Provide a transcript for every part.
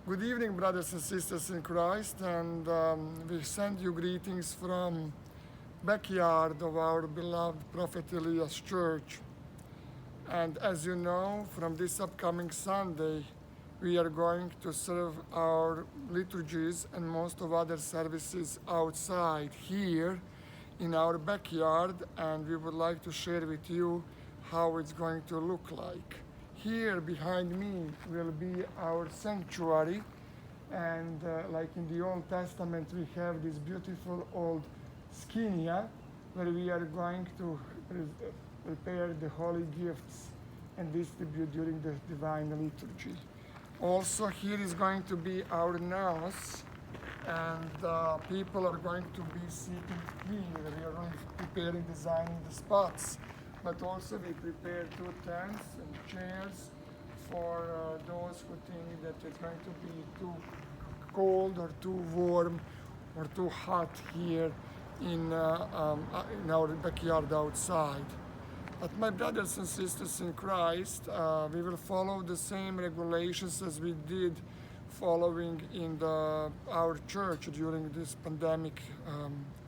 Good evening, brothers and sisters in Christ, and we send you greetings from backyard of our beloved Prophet Elias Church. And as you know, from this upcoming Sunday, we are going to serve our liturgies and most of other services outside here in our backyard, and we would like to share with you how it's going to look like. Here behind me will be our sanctuary, and like in the Old Testament, we have this beautiful old skinia where we are going to prepare the holy gifts and distribute during the divine liturgy. Also, here is going to be our naos, and people are going to be sitting here. We are only preparing, designing the spots, but also we prepare two tents and chairs for those who think that it's going to be too cold or too warm or too hot here in our backyard outside. But my brothers and sisters in Christ, we will follow the same regulations as we did following in our church during this pandemic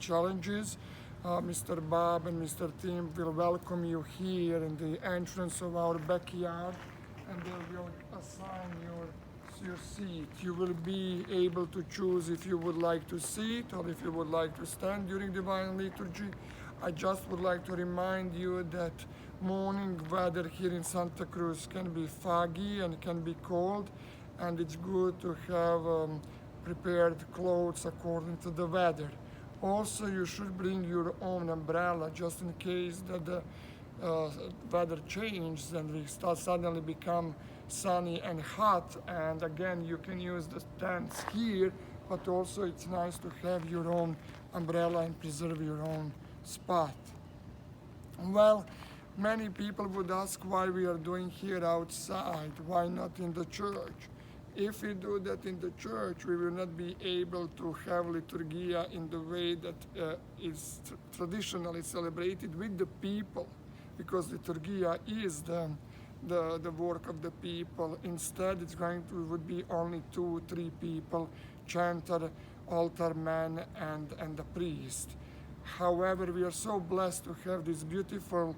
challenges. Mr. Bob and Mr. Tim will welcome you here in the entrance of our backyard, and they will assign your seat. You will be able to choose if you would like to sit or if you would like to stand during divine liturgy. I just would like to remind you that morning weather here in Santa Cruz can be foggy and can be cold, and it's good to have prepared clothes according to the weather. Also, you should bring your own umbrella just in case that the weather changes and we suddenly become sunny and hot. And again, you can use the tents here, but also it's nice to have your own umbrella and preserve your own spot. Well, many people would ask why we are doing here outside, why not in the church? If we do that in the church, we will not be able to have liturgia in the way that is traditionally celebrated with the people, because liturgia is the work of the people. Instead, would be only 2-3 people, chanter, altar man, and the priest. However, we are so blessed to have this beautiful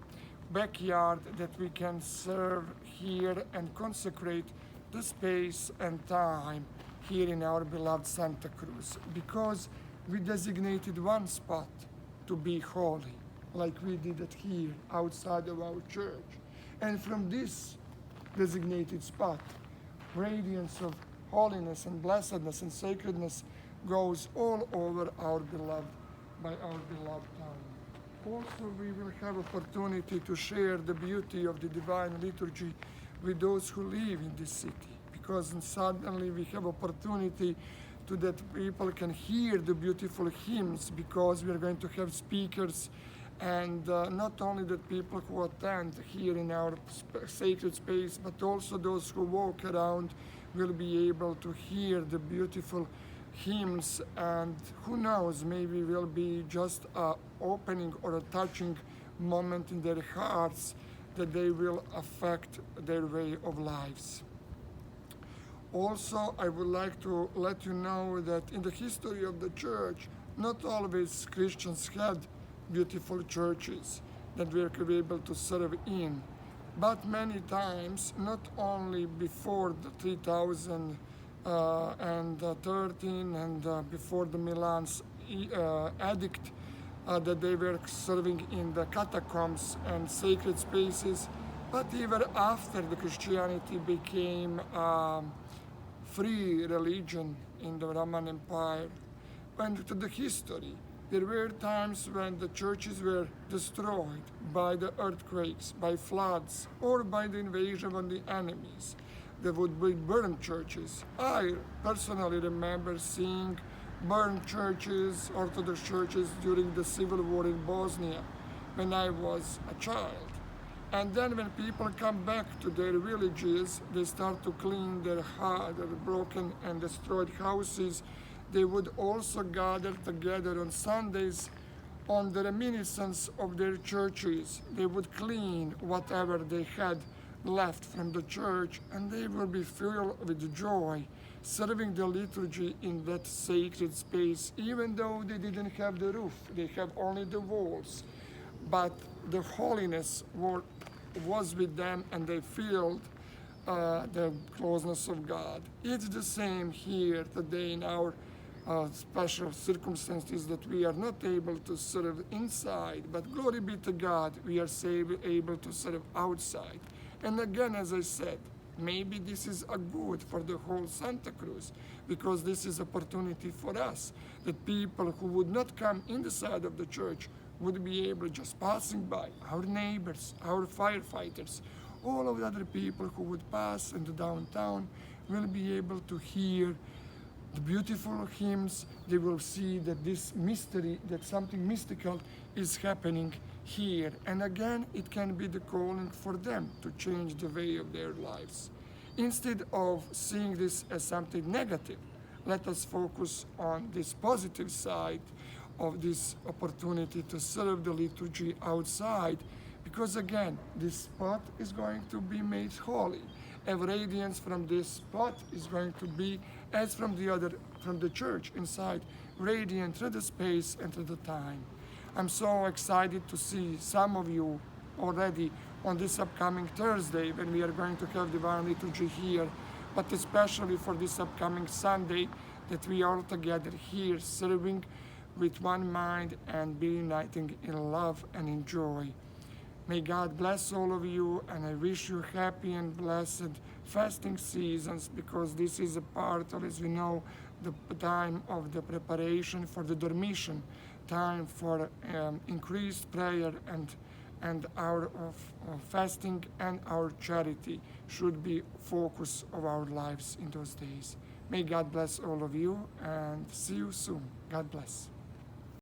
backyard that we can serve here and consecrate the space and time here in our beloved Santa Cruz, because we designated one spot to be holy, like we did it here outside of our church. And from this designated spot, radiance of holiness and blessedness and sacredness goes all over our beloved town. Also, we will have opportunity to share the beauty of the divine liturgy with those who live in this city, because suddenly we have opportunity to that people can hear the beautiful hymns, because we are going to have speakers, and not only the people who attend here in our sacred space, but also those who walk around will be able to hear the beautiful hymns, and who knows, maybe will be just a opening or a touching moment in their hearts that they will affect their way of lives. Also, I would like to let you know that in the history of the church, not always Christians had beautiful churches that we were able to serve in, but many times, not only before the 3013 and before the Milan's edict, that they were serving in the catacombs and sacred spaces, but even after the Christianity became free religion in the Roman Empire. And to the history, there were times when the churches were destroyed by the earthquakes, by floods, or by the invasion of the enemies. There would be burned churches. I personally remember seeing burned churches, Orthodox churches, during the civil war in Bosnia when I was a child. And then when people come back to their villages, they start to clean their broken and destroyed houses. They would also gather together on Sundays on the reminiscence of their churches. They would clean whatever they had left from the church, and they will be filled with joy, serving the liturgy in that sacred space, even though they didn't have the roof, they have only the walls. But the holiness was with them, and they felt the closeness of God. It's the same here today in our special circumstances that we are not able to serve inside, but glory be to God, we are able to serve outside. And again, as I said, maybe this is a good for the whole Santa Cruz, because this is opportunity for us, that people who would not come in the side of the church would be able, just passing by, our neighbors, our firefighters, all of the other people who would pass in the downtown will be able to hear the beautiful hymns. They will see that this mystery, that something mystical is happening here. And again, it can be the calling for them to change the way of their lives. Instead of seeing this as something negative, let us focus on this positive side of this opportunity to serve the liturgy outside, because again, this spot is going to be made holy. A radiance from this spot is going to be, as from the church inside, radiant through the space and through the time. I'm so excited to see some of you already on this upcoming Thursday when we are going to have Divine Liturgy here, but especially for this upcoming Sunday, that we are together here serving with one mind and be uniting in love and in joy. May God bless all of you, and I wish you happy and blessed fasting seasons, because this is a part of, as we know, the time of the preparation for the Dormition, time for increased prayer, and our fasting and our charity should be focus of our lives in those days. May God bless all of you, and see you soon. God bless.